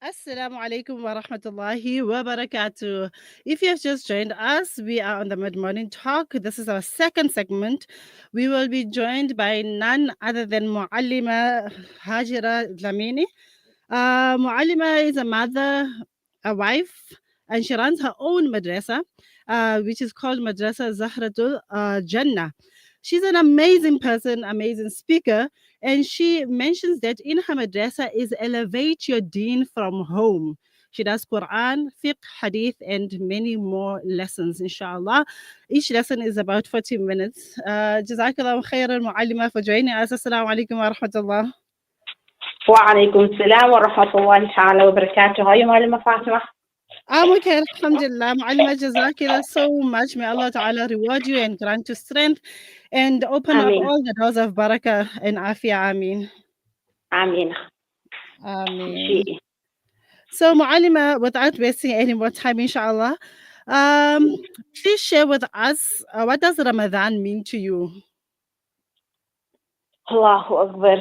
Assalamu alaikum wa rahmatullahi wa barakatuh. If you have just joined us, we are on the Mid Morning Talk. This is our second segment. We will be joined by none other than Muallima Hajirah Dlamini. Muallima is a mother, a wife, and she runs her own madrasa, which is called Madrasa Zahratul Jannah. She's an amazing person, amazing speaker, and she mentions that in her madrasa is elevate your deen from home. She does Quran, fiqh, hadith, and many more lessons, inshallah. Each lesson is about 40 minutes. Jazakallah khairan, Muallima, for joining us. Assalamu alaikum wa rahmatullah. وعليكم السلام ورحمة الله تعالى وبركاته. هاي معلمة فاطمة. I'm okay, alhamdulillah. Mu'alima, jazakillah so much. May Allah Ta'ala reward you and grant you strength and open up آمين all the doors of barakah and afiyah. Ameen. آمين. Ameen. شيء. So, Mu'alima, without wasting any more time, inshallah, um, please share with us what does Ramadan mean to you? Allahu Akbar.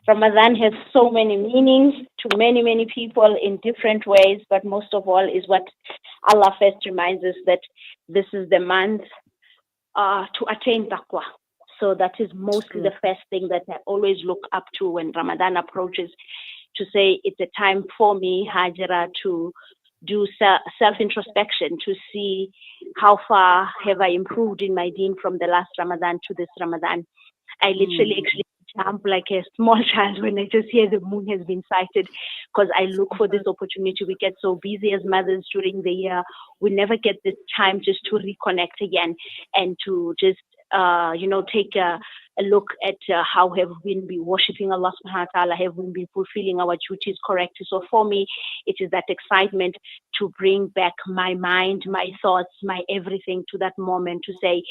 Ramadan has so many meanings to many people in different ways, but most of all is what Allah first reminds us that this is the month to attain taqwa. So that is mostly the first thing that I always look up to when Ramadan approaches, to say it's a time for me, Hajira, to do self-introspection, to see how far have I improved in my deen from the last Ramadan to this Ramadan. I literally actually jump like a small child when I just hear the moon has been sighted, because I look for this opportunity. We get so busy as mothers during the year. We never get this time just to reconnect again and to just, take a look at how have we been worshipping Allah subhanahu wa ta'ala, have we been fulfilling our duties correctly. So for me, it is that excitement to bring back my mind, my thoughts, my everything to that moment, to say,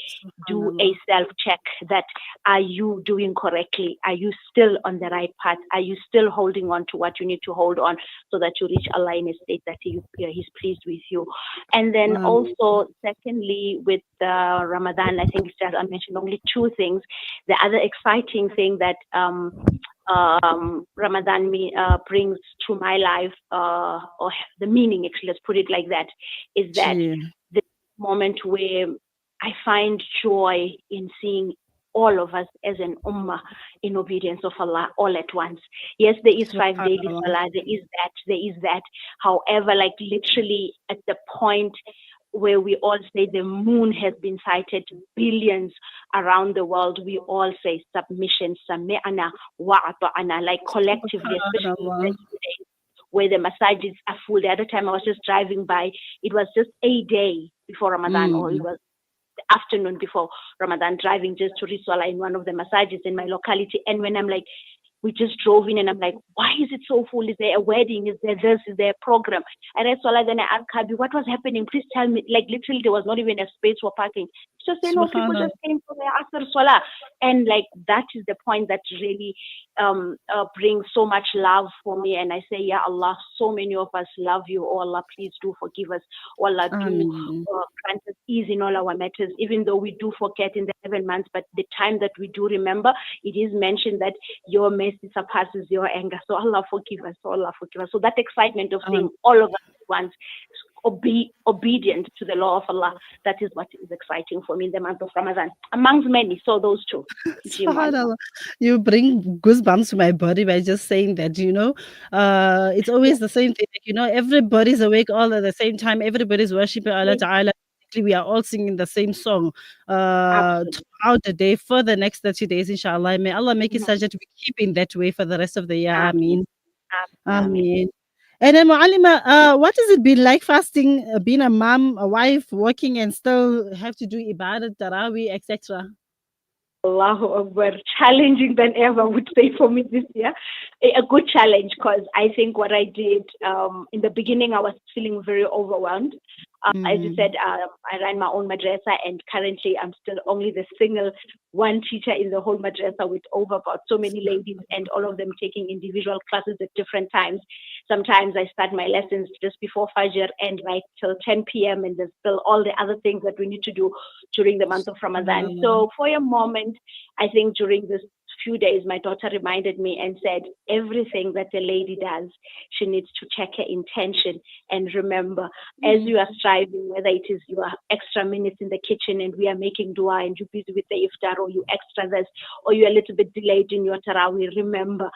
do a self-check that are you doing correctly? Are you still on the right path? Are you still holding on to what you need to hold on so that you reach Allah in a state that He's pleased with you? And then also, secondly, with Ramadan, I think I mentioned only two things. The other exciting thing that Ramadan brings to my life, or the meaning, actually, let's put it like that, is that the moment where I find joy in seeing all of us as an ummah in obedience of Allah all at once. Yes, there is 5 daily salah, there is that. However, like literally at the point where we all say the moon has been sighted billions around the world, we all say submission, sami'ana wa ata'ana, like collectively, especially today, where the masajids are full. The other time I was just driving by, it was just a day before Ramadan, or it was the afternoon before Ramadan, driving just to reach Salah in one of the masajids in my locality. And when I'm like, we just drove in and I'm like, why is it so full? Is there a wedding? Is there this? Is there a program? And I saw like, then I asked Kabi, what was happening? Please tell me. Like literally there was not even a space for parking. Just saying, no, people just came for their Asr Salah. And like, that is the point that really brings so much love for me. And I say, yeah, Allah, so many of us love you. Oh Allah, please do forgive us. Oh Allah, do grant us ease in all our matters, even though we do forget in the 11 months, but the time that we do remember, it is mentioned that your mercy surpasses your anger. So Allah forgive us. Allah forgive us. So that excitement of seeing all of us at once obedient to the law of Allah, that is what is exciting for me in the month of Ramadan, amongst many. So those two. You bring goosebumps to my body by just saying that, it's always the same thing. Everybody's awake all at the same time. Everybody's worshiping Allah Ta'ala. We are all singing the same song throughout the day for the next 30 days, inshallah. May Allah make it such that we keep in that way for the rest of the year. Ameen. Ameen. And then, Mu'alima, what has it been like fasting, being a mom, a wife, working and still have to do ibadat, tarawih, etc.? Allahu Akbar, challenging than ever, I would say, for me this year. A good challenge, because I think what I did in the beginning, I was feeling very overwhelmed. As you said, I ran my own madrasa, and currently I'm still only the single one teacher in the whole madrasa, with over about so many ladies, and all of them taking individual classes at different times. Sometimes I start my lessons just before Fajr and right till 10 p.m. and there's still all the other things that we need to do during the month of Ramadan. So for a moment, I think during this few days, my daughter reminded me and said, everything that a lady does, she needs to check her intention and remember, as you are striving, whether it is your extra minutes in the kitchen and we are making dua and you're busy with the iftar, or you extra this, or you're a little bit delayed in your tarawih, remember,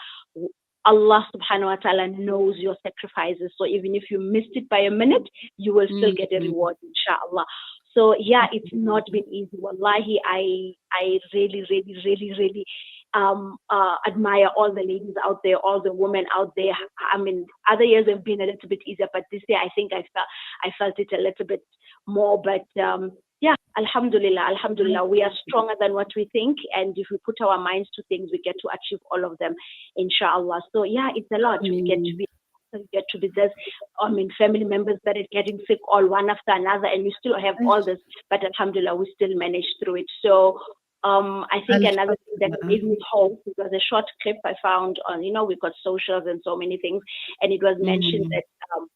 Allah subhanahu wa ta'ala knows your sacrifices. So even if you missed it by a minute, you will still get a reward, inshallah. So yeah, it's not been easy. Wallahi, I really, really, really, really admire all the ladies out there, all the women out there. I mean, other years have been a little bit easier, but this year I think I felt it a little bit more. But yeah, Alhamdulillah, Alhamdulillah, we are stronger than what we think, and if we put our minds to things, we get to achieve all of them, inshallah. So yeah, it's a lot. We get to be this. I mean, family members started getting sick all one after another, and we still have all this, but Alhamdulillah, we still managed through it. So I think another thing that gave me hope, it was a short clip I found on, we got socials and so many things, and it was mentioned that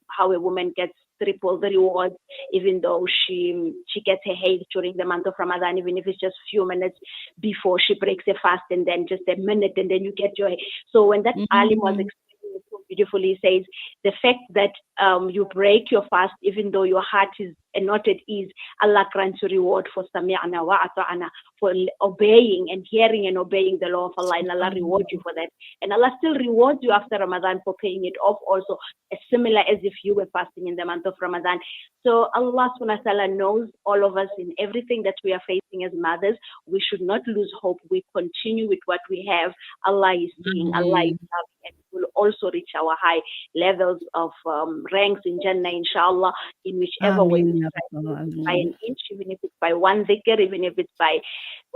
how a woman gets triple the rewards, even though she gets her haid during the month of Ramadan, even if it's just few minutes before she breaks a fast, and then just a minute, and then you get your. So when that alim was explaining it so beautifully, says the fact that you break your fast, even though your heart is not at ease, Allah grants you reward for sami'na wa ata'ana, for obeying and hearing and obeying the law of Allah, and Allah reward you for that. And Allah still rewards you after Ramadan for paying it off also, as similar as if you were fasting in the month of Ramadan. So Allah subhanahu wa ta'ala knows all of us in everything that we are facing as mothers. We should not lose hope. We continue with what we have. Allah is seeing, Allah is loving, and we will also reach our high levels of ranks in Jannah, inshallah, in whichever way we by an inch, even if it's by one dhikr, even if it's by,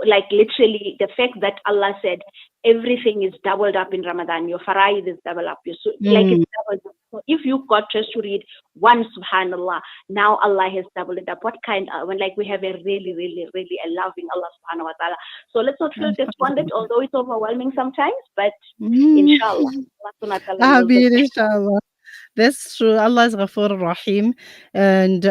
like, literally the fact that Allah said everything is doubled up in Ramadan. Your faraid is doubled up. It's doubled up. So if you got just to read one subhanallah, now Allah has doubled it up. What kind of, when we have a really, really, really a loving Allah subhanahu wa ta'ala. So let's not feel despondent, although it's overwhelming sometimes, but inshallah, Allah subhanahu wa ta'ala knows inshallah. That's true. Allah is Ghafoor Rahim. And,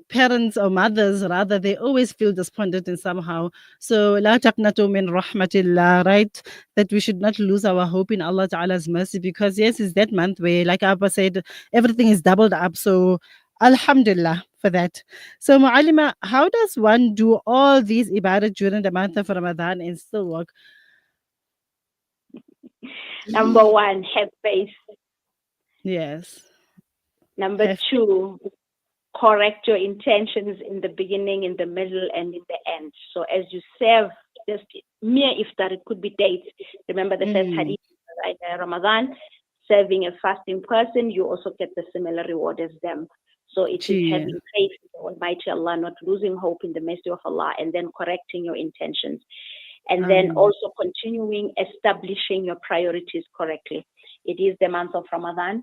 parents or mothers, rather, they always feel despondent in somehow. So, la taqnatu min rahmatillah, right? That we should not lose our hope in Allah Ta'ala's mercy, because, yes, it's that month where, like Abba said, everything is doubled up. So, Alhamdulillah for that. So, Mu'alima, how does one do all these ibadah during the month of Ramadan and still work? Number one, have faith. Yes. Number two, correct your intentions in the beginning, in the middle, and in the end. So as you serve just mere iftar, it could be dates. Remember the first hadith in Ramadan, serving a fasting person, you also get the similar reward as them. So it is having faith in the Almighty Allah, not losing hope in the mercy of Allah, and then correcting your intentions. And then also continuing establishing your priorities correctly. It is the month of Ramadan.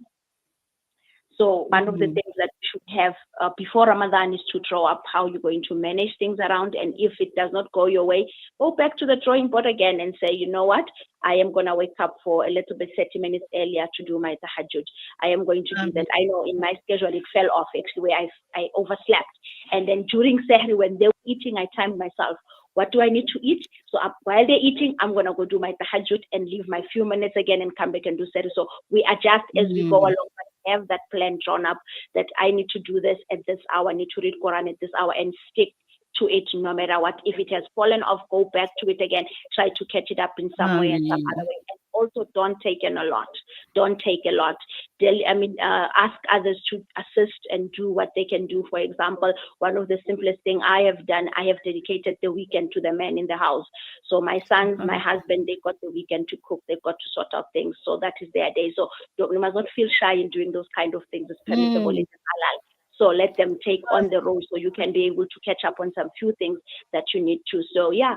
So one of the things that you should have before Ramadan is to draw up how you're going to manage things around. And if it does not go your way, go back to the drawing board again and say, you know what? I am going to wake up for a little bit 30 minutes earlier to do my tahajjud. I am going to do that. I know in my schedule it fell off actually where I overslept. And then during Sahri, when they were eating, I timed myself. What do I need to eat? So while they're eating, I'm going to go do my tahajjud and leave my few minutes again and come back and do Sahri. So we adjust as we go along. Have that plan drawn up that I need to do this at this hour, I need to read Quran at this hour, and stick to it no matter what. If it has fallen off, go back to it again, try to catch it up in some way and some other way. And also don't take in a lot. Don't take a lot. Ask others to assist and do what they can do. For example, one of the simplest thing I have done, I have dedicated the weekend to the men in the house. So my sons, my husband, they got the weekend to cook, they got to sort out things. So that is their day. So you must not feel shy in doing those kind of things. It's permissible, it's halal. So let them take on the role so you can be able to catch up on some few things that you need to. So yeah,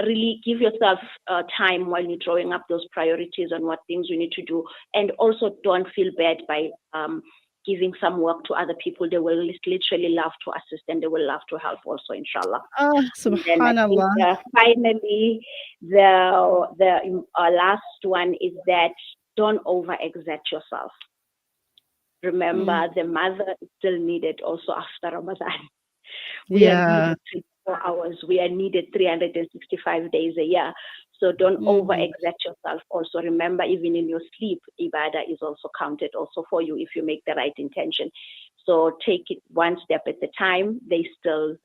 really give yourself time while you're drawing up those priorities on what things you need to do. And also don't feel bad by giving some work to other people. They will literally love to assist and they will love to help also, inshallah. Subhanallah. And then I think, finally, the last one is that don't overexert yourself. Remember, the mother is still needed also after Ramadan. We are needed 4 hours. We are needed 365 days a year. So don't Mm. overexert yourself. Also remember, even in your sleep, ibadah is also counted also for you if you make the right intention. So take it one step at a time. They still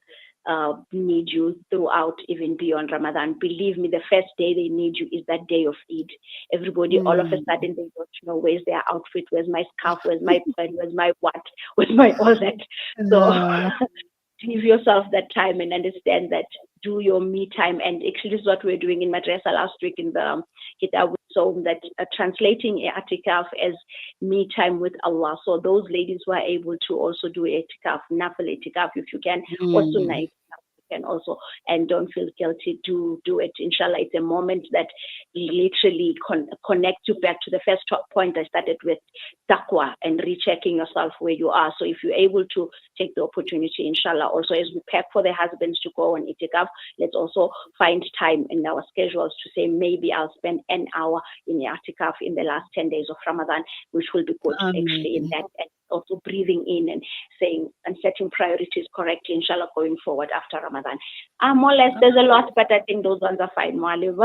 need you throughout, even beyond Ramadan. Believe me, the first day they need you is that day of Eid. Everybody, all of a Mm. sudden, they don't know where's their outfit, where's my scarf, where's my pen, where's my what, where's my all that. So Yeah. give yourself that time and understand that do your me time. And actually, this is what we're doing in Madrasa last week in the Kitab, so that translating i'tikaf as me time with Allah. So those ladies who are able to also do i'tikaf, nafil i'tikaf, if you can, or sunnah Mm. i'tikaf, you can also, and don't feel guilty. Do it. Inshallah, it's a moment that literally connect you back to the first point I started with, taqwa, and rechecking yourself where you are. So if you're able to take the opportunity, inshallah. Also, as we pack for the husbands to go on itikaf, let's also find time in our schedules to say maybe I'll spend an hour in itikaf in the last 10 days of Ramadan, which will be good actually in Ameen. that. And also breathing in and saying and setting priorities correctly, inshallah, going forward after Ramadan. More or less, there's a lot, but I think those ones are fine, Mu'allim.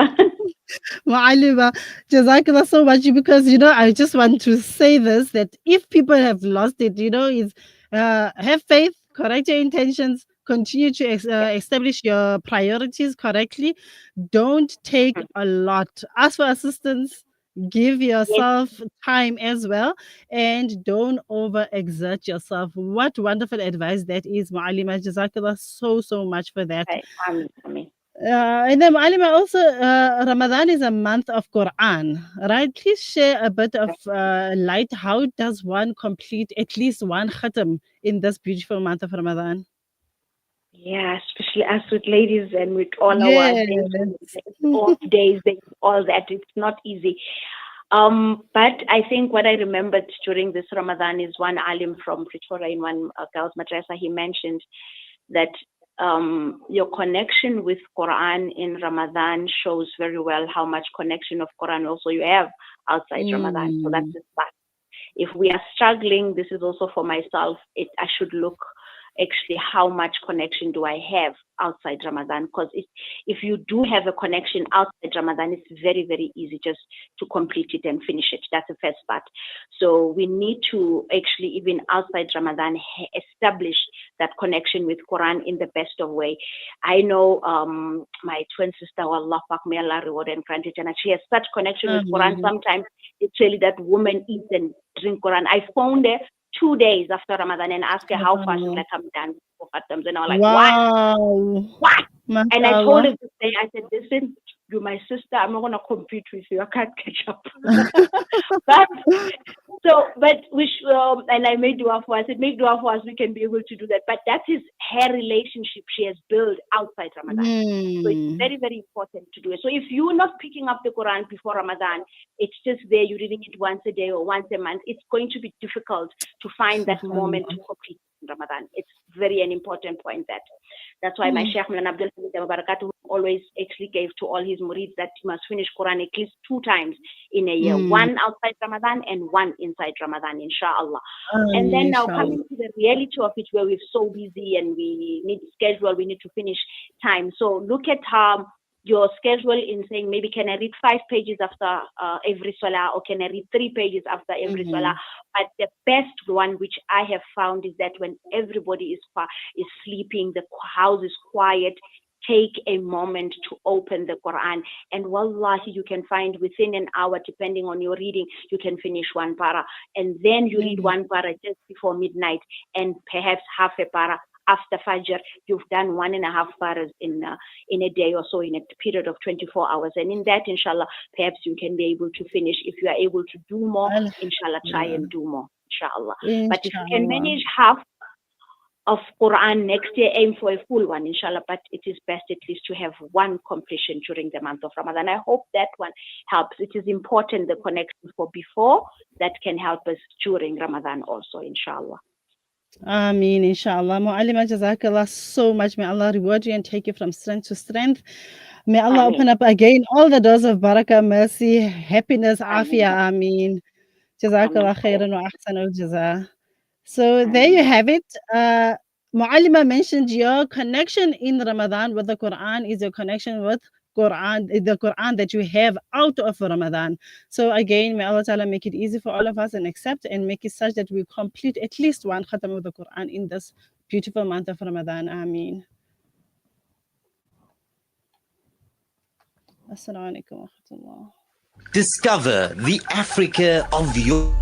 Ma'alima, Jazakallah so much because I just want to say this that if people have lost it, is have faith, correct your intentions, continue to establish your priorities correctly. Don't take a lot. Ask for assistance. Give Yes, yourself time as well, and don't overexert yourself. What wonderful advice that is, Ma'alima. Jazakallah so much for that. right. Amen. And then, Alima, also, Ramadan is a month of Quran, right? Please share a bit of light. How does one complete at least one khatam in this beautiful month of Ramadan? Yeah, especially us with ladies and with all our Yes. days, off days, all that. It's not easy. But I think what I remembered during this Ramadan is one alim from Pretoria in one girls' madrasa. He mentioned that your connection with Quran in Ramadan shows very well how much connection of Quran also you have outside Ramadan. So that's Mm. the start. If we are struggling, this is also for myself. I should look actually how much connection do I have outside Ramadan? Because if you do have a connection outside Ramadan, it's very, very easy just to complete it and finish it. That's the first part. So we need to actually, even outside Ramadan, establish that connection with Quran in the best of way. I know my twin sister, Allah Pak, may Allah reward and grant it, and she has such connection with Quran. Ameen. Sometimes it's really that woman eats and drink Quran. I phoned her 2 days after Ramadan and asked her how far. She's Subhanallah. like, I'm done for Khatams. And I was like, what? Wow. What? And I told MashaAllah. her this day, I said, listen, you're my sister. I'm not going to compete with you. I can't catch up. but but and I made dua for us. I said, make dua for us. We can be able to do that. But that is her relationship she has built outside Ramadan. So it's Hmm. very, very important to do it. So if you're not picking up the Quran before Ramadan, it's just there, you're reading it once a day or once a month, it's going to be difficult to find that moment to Subhanallah. complete Ramadan. It's very an important point that. That's why my Hmm. Sheikh Mulana Abdul Hamid Barakatuh always actually gave to all his murids that he must finish Quran at least 2 times in a year, Hmm. one outside Ramadan and one inside Ramadan, inshallah. And Ameen, then now inshallah. coming to the reality of it, where we're so busy and we need schedule, we need to finish time. So look at your schedule in saying maybe can I read 5 pages after every salah, or can I read 3 pages after every salah? Mhm. But the best one which I have found is that when everybody is sleeping, the house is quiet, take a moment to open the Quran. And wallahi, you can find within an hour, depending on your reading, you can finish one para. And then you read Mhm. one para just before midnight, and perhaps half a para after Fajr. You've done 1.5 paras in a day or so, in a period of 24 hours. And in that, inshallah, perhaps you can be able to finish. If you are able to do more, inshallah, try Alhamdulillah. and do more, inshallah. But if you can Inshallah. manage half of Quran next year, aim for a full one, inshallah. But it is best at least to have one completion during the month of Ramadan. I hope that one helps. It is important, the connection for before, that can help us during Ramadan also, inshallah. Ameen, inshallah. Mu'allima, jazakallah so much. May Allah reward you and take you from strength to strength. May Allah Ameen. open up again all the doors of barakah, mercy, happiness, Ameen. afiyah. Ameen. Ameen. Jazakallah khairan wa ahsanul jaza. So there you Ameen. have it. Muallima mentioned your connection in Ramadan with the Quran is your connection with the Quran that you have out of Ramadan. So again, may Allah Ta'ala make it easy for all of us and accept and make it such that we complete at least one khatam of the Quran in this beautiful month of Ramadan. Ameen. Assalamu alaikum wa rahmatullah. Discover the Africa of your